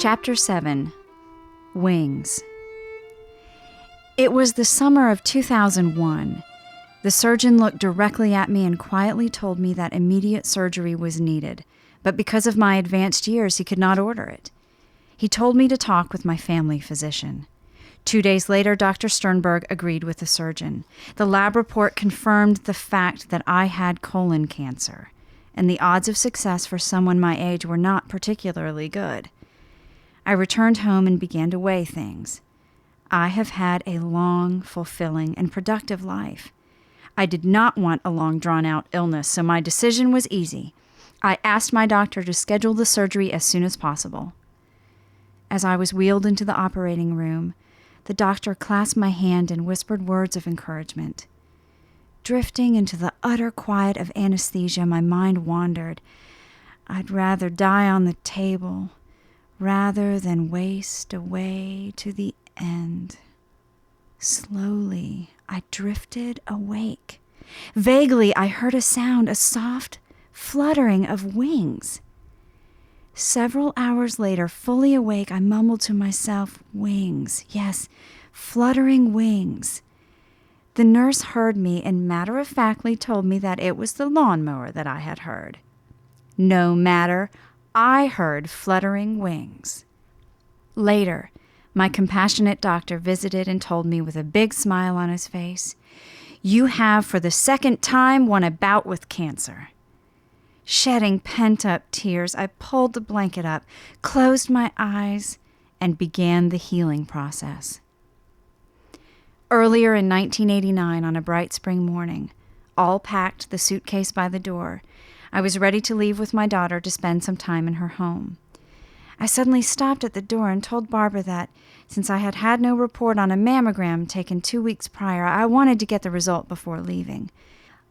Chapter 7. Wings. It was the summer of 2001. The surgeon looked directly at me and quietly told me that immediate surgery was needed, but because of my advanced years, he could not order it. He told me to talk with my family physician. 2 days later, Dr. Sternberg agreed with the surgeon. The lab report confirmed the fact that I had colon cancer, and the odds of success for someone my age were not particularly good. I returned home and began to weigh things. I have had a long, fulfilling, and productive life. I did not want a long, drawn-out illness, so my decision was easy. I asked my doctor to schedule the surgery as soon as possible. As I was wheeled into the operating room, the doctor clasped my hand and whispered words of encouragement. Drifting into the utter quiet of anesthesia, my mind wandered. I'd rather die on the table rather than waste away to the end. Slowly, I drifted awake. Vaguely, I heard a sound, a soft fluttering of wings. Several hours later, fully awake, I mumbled to myself, wings. Yes, fluttering wings. The nurse heard me and matter-of-factly told me that it was the lawnmower that I had heard. No matter, I heard fluttering wings. Later, my compassionate doctor visited and told me with a big smile on his face, "You have for the second time won a bout with cancer." Shedding pent-up tears, I pulled the blanket up, closed my eyes, and began the healing process. Earlier in 1989, on a bright spring morning, all packed, the suitcase by the door, I was ready to leave with my daughter to spend some time in her home. I suddenly stopped at the door and told Barbara that, since I had had no report on a mammogram taken 2 weeks prior, I wanted to get the result before leaving.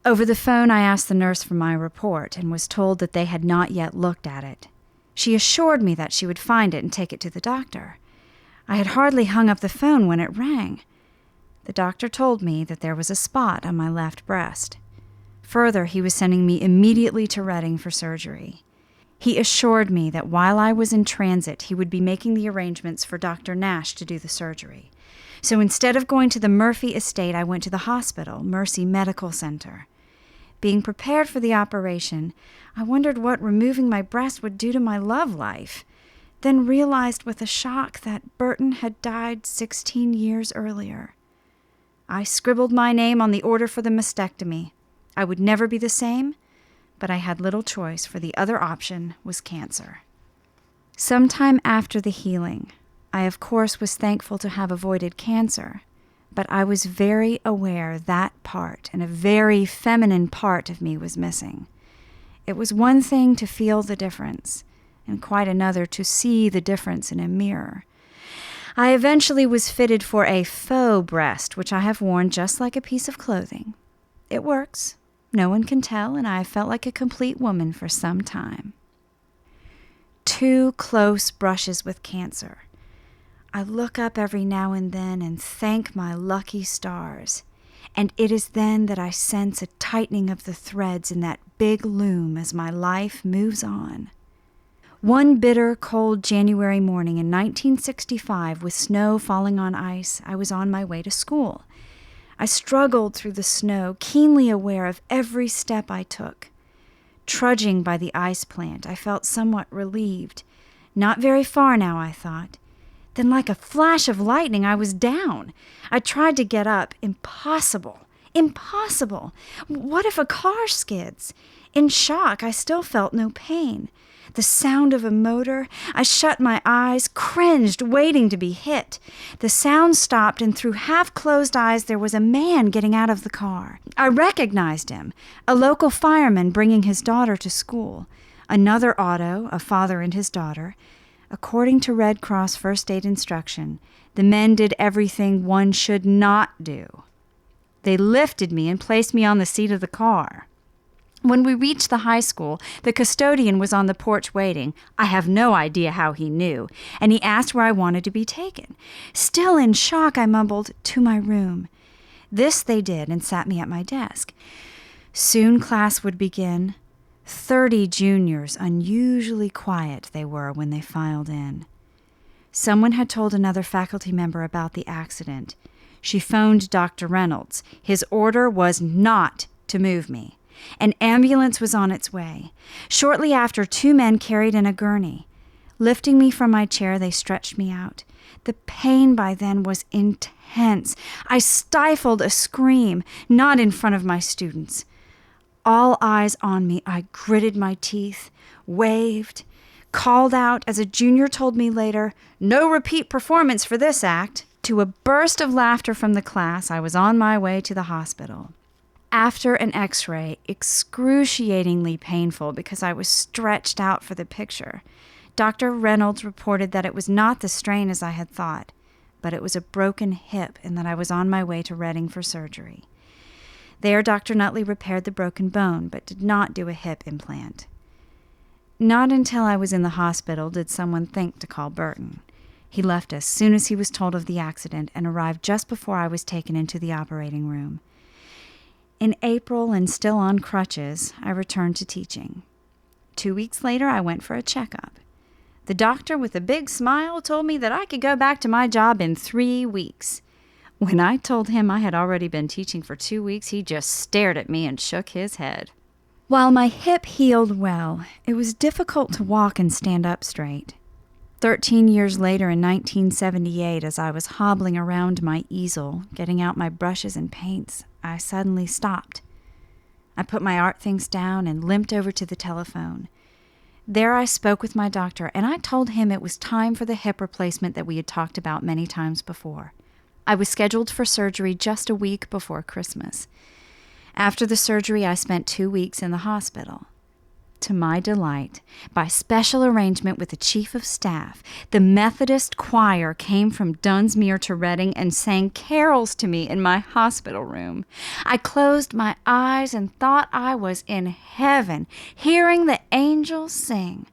Over the phone, I asked the nurse for my report and was told that they had not yet looked at it. She assured me that she would find it and take it to the doctor. I had hardly hung up the phone when it rang. The doctor told me that there was a spot on my left breast. Further, he was sending me immediately to Reading for surgery. He assured me that while I was in transit, he would be making the arrangements for Dr. Nash to do the surgery. So instead of going to the Murphy estate, I went to the hospital, Mercy Medical Center. Being prepared for the operation, I wondered what removing my breast would do to my love life, then realized with a shock that Burton had died 16 years earlier. I scribbled my name on the order for the mastectomy. I would never be the same, but I had little choice, for the other option was cancer. Sometime after the healing, I of course was thankful to have avoided cancer, but I was very aware that part, and a very feminine part of me, was missing. It was one thing to feel the difference, and quite another to see the difference in a mirror. I eventually was fitted for a faux breast, which I have worn just like a piece of clothing. It works. No one can tell, and I felt like a complete woman for some time. 2 close brushes with cancer. I look up every now and then and thank my lucky stars, and it is then that I sense a tightening of the threads in that big loom as my life moves on. One bitter, cold January morning in 1965, with snow falling on ice, I was on my way to school. I struggled through the snow, keenly aware of every step I took. Trudging by the ice plant, I felt somewhat relieved. Not very far now, I thought. Then, like a flash of lightning, I was down. I tried to get up. Impossible. Impossible. What if a car skids? In shock, I still felt no pain. The sound of a motor. I shut my eyes, cringed, waiting to be hit. The sound stopped, and through half-closed eyes there was a man getting out of the car. I recognized him, a local fireman bringing his daughter to school. Another auto, a father and his daughter. According to Red Cross first aid instruction, the men did everything one should not do. They lifted me and placed me on the seat of the car. When we reached the high school, the custodian was on the porch waiting. I have no idea how he knew, and he asked where I wanted to be taken. Still in shock, I mumbled, "To my room." This they did and sat me at my desk. Soon class would begin. 30 juniors, unusually quiet they were when they filed in. Someone had told another faculty member about the accident. She phoned Dr. Reynolds. His order was not to move me. An ambulance was on its way. Shortly after, 2 men carried in a gurney. Lifting me from my chair, they stretched me out. The pain by then was intense. I stifled a scream, not in front of my students. All eyes on me, I gritted my teeth, waved, called out, as a junior told me later, "No repeat performance for this act." To a burst of laughter from the class, I was on my way to the hospital. After an x-ray, excruciatingly painful because I was stretched out for the picture, Dr. Reynolds reported that it was not the strain as I had thought, but it was a broken hip and that I was on my way to Reading for surgery. There, Dr. Nutley repaired the broken bone, but did not do a hip implant. Not until I was in the hospital did someone think to call Burton. He left as soon as he was told of the accident and arrived just before I was taken into the operating room. In April, and still on crutches, I returned to teaching. 2 weeks later, I went for a checkup. The doctor, with a big smile, told me that I could go back to my job in 3 weeks. When I told him I had already been teaching for 2 weeks, he just stared at me and shook his head. While my hip healed well, it was difficult to walk and stand up straight. 13 years later, in 1978, as I was hobbling around my easel, getting out my brushes and paints, I suddenly stopped. I put my art things down and limped over to the telephone. There I spoke with my doctor, and I told him it was time for the hip replacement that we had talked about many times before. I was scheduled for surgery just a week before Christmas. After the surgery, I spent 2 weeks in the hospital. To my delight, by special arrangement with the chief of staff, the Methodist choir came from Dunsmuir to Reading and sang carols to me in my hospital room. I closed my eyes and thought I was in heaven, hearing the angels sing.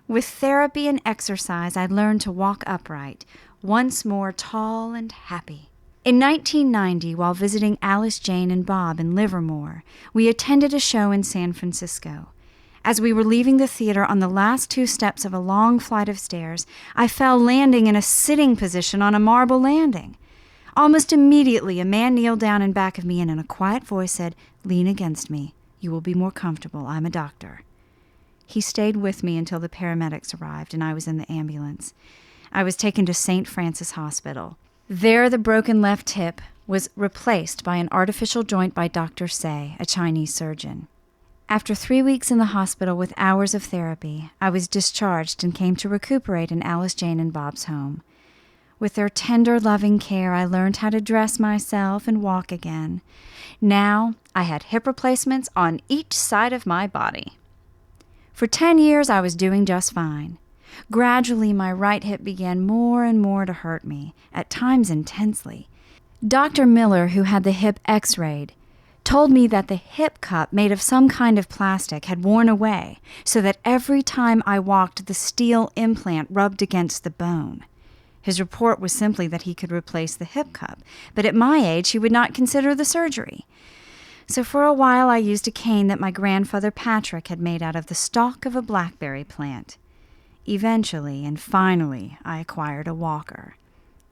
With therapy and exercise, I learned to walk upright, once more tall and happy. In 1990, while visiting Alice, Jane, and Bob in Livermore, we attended a show in San Francisco. As we were leaving the theater on the last 2 steps of a long flight of stairs, I fell landing in a sitting position on a marble landing. Almost immediately, a man kneeled down in back of me and in a quiet voice said, "Lean against me. You will be more comfortable. I'm a doctor." He stayed with me until the paramedics arrived and I was in the ambulance. I was taken to St. Francis Hospital. There, the broken left hip was replaced by an artificial joint by Dr. Say, a Chinese surgeon. After 3 weeks in the hospital with hours of therapy, I was discharged and came to recuperate in Alice, Jane, and Bob's home. With their tender, loving care, I learned how to dress myself and walk again. Now, I had hip replacements on each side of my body. For 10 years, I was doing just fine. Gradually, my right hip began more and more to hurt me, at times intensely. Dr. Miller, who had the hip x-rayed, told me that the hip cup made of some kind of plastic had worn away, so that every time I walked, the steel implant rubbed against the bone. His report was simply that he could replace the hip cup, but at my age he would not consider the surgery. So for a while I used a cane that my grandfather Patrick had made out of the stalk of a blackberry plant. Eventually and finally I acquired a walker.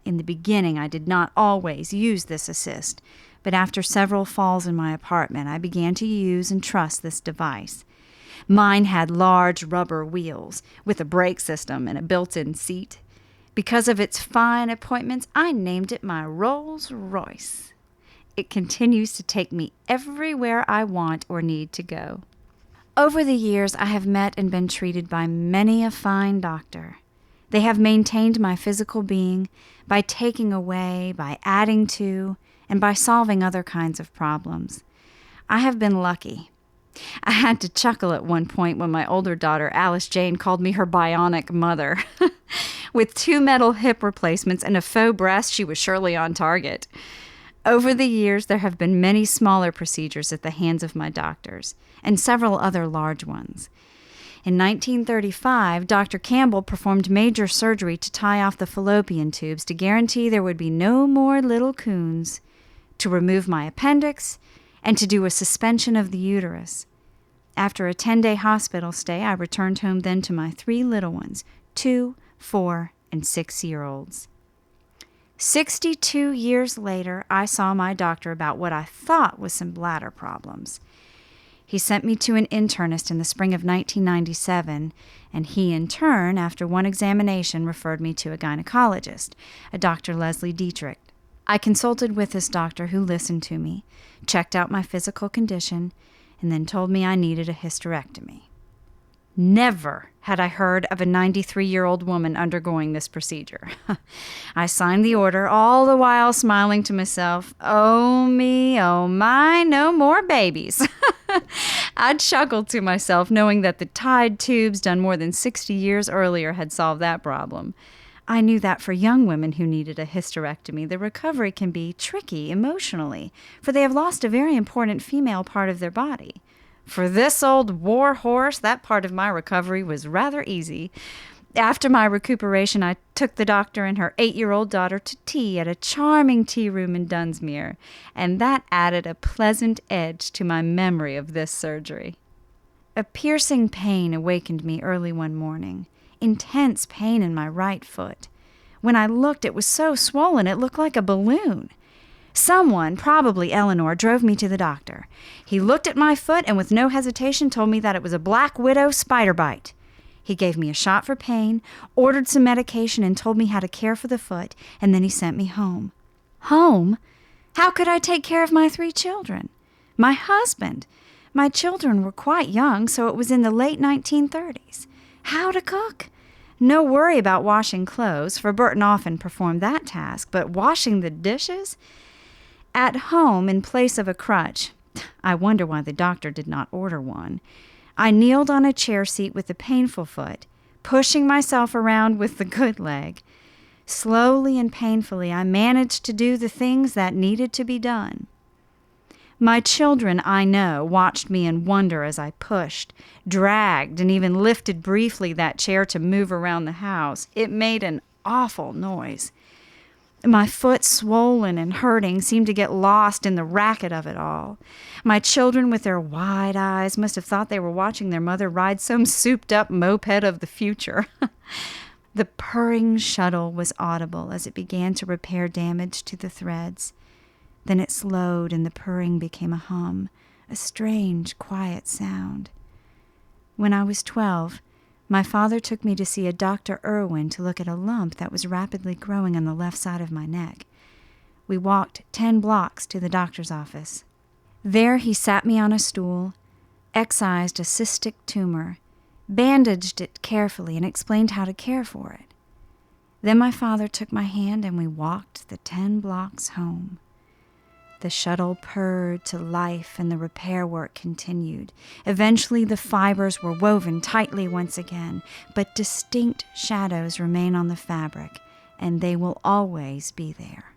In the beginning I did not always use this assist, but after several falls in my apartment, I began to use and trust this device. Mine had large rubber wheels with a brake system and a built-in seat. Because of its fine appointments, I named it my Rolls Royce. It continues to take me everywhere I want or need to go. Over the years, I have met and been treated by many a fine doctor. They have maintained my physical being by taking away, by adding to, and by solving other kinds of problems. I have been lucky. I had to chuckle at one point when my older daughter, Alice Jane, called me her bionic mother. With 2 metal hip replacements and a faux breast, she was surely on target. Over the years, there have been many smaller procedures at the hands of my doctors, and several other large ones. In 1935, Dr. Campbell performed major surgery to tie off the fallopian tubes to guarantee there would be no more little Coons, to remove my appendix, and to do a suspension of the uterus. After a 10-day hospital stay, I returned home then to my 3 little ones, 2, 4, and 6-year-olds. 62 years later, I saw my doctor about what I thought was some bladder problems. He sent me to an internist in the spring of 1997, and he, in turn, after one examination, referred me to a gynecologist, a Dr. Leslie Dietrich. I consulted with this doctor who listened to me, checked out my physical condition, and then told me I needed a hysterectomy. Never had I heard of a 93-year-old woman undergoing this procedure. I signed the order, all the while smiling to myself, oh me, oh my, no more babies. I chuckled to myself, knowing that the tied tubes done more than 60 years earlier had solved that problem. I knew that for young women who needed a hysterectomy, the recovery can be tricky emotionally, for they have lost a very important female part of their body. For this old war horse, that part of my recovery was rather easy. After my recuperation, I took the doctor and her 8-year-old daughter to tea at a charming tea room in Dunsmuir, and that added a pleasant edge to my memory of this surgery. A piercing pain awakened me early one morning, intense pain in my right foot. When I looked, it was so swollen it looked like a balloon. Someone, probably Eleanor, drove me to the doctor. He looked at my foot and with no hesitation told me that it was a black widow spider bite. He gave me a shot for pain, ordered some medication, and told me how to care for the foot, and then he sent me home. Home? How could I take care of my 3 children? My husband? My children were quite young, so it was in the late 1930s. How to cook? No worry about washing clothes, for Burton often performed that task, but washing the dishes? At home, in place of a crutch, I wonder why the doctor did not order one, I kneeled on a chair seat with the painful foot, pushing myself around with the good leg. Slowly and painfully, I managed to do the things that needed to be done. My children, I know, watched me in wonder as I pushed, dragged, and even lifted briefly that chair to move around the house. It made an awful noise. My foot, swollen and hurting, seemed to get lost in the racket of it all. My children, with their wide eyes, must have thought they were watching their mother ride some souped-up moped of the future. The purring shuttle was audible as it began to repair damage to the threads. Then it slowed, and the purring became a hum, a strange, quiet sound. When I was 12, my father took me to see a Dr. Irwin to look at a lump that was rapidly growing on the left side of my neck. We walked 10 blocks to the doctor's office. There he sat me on a stool, excised a cystic tumor, bandaged it carefully, and explained how to care for it. Then my father took my hand and we walked the 10 blocks home. The shuttle purred to life and the repair work continued. Eventually the fibers were woven tightly once again, but distinct shadows remain on the fabric, and they will always be there.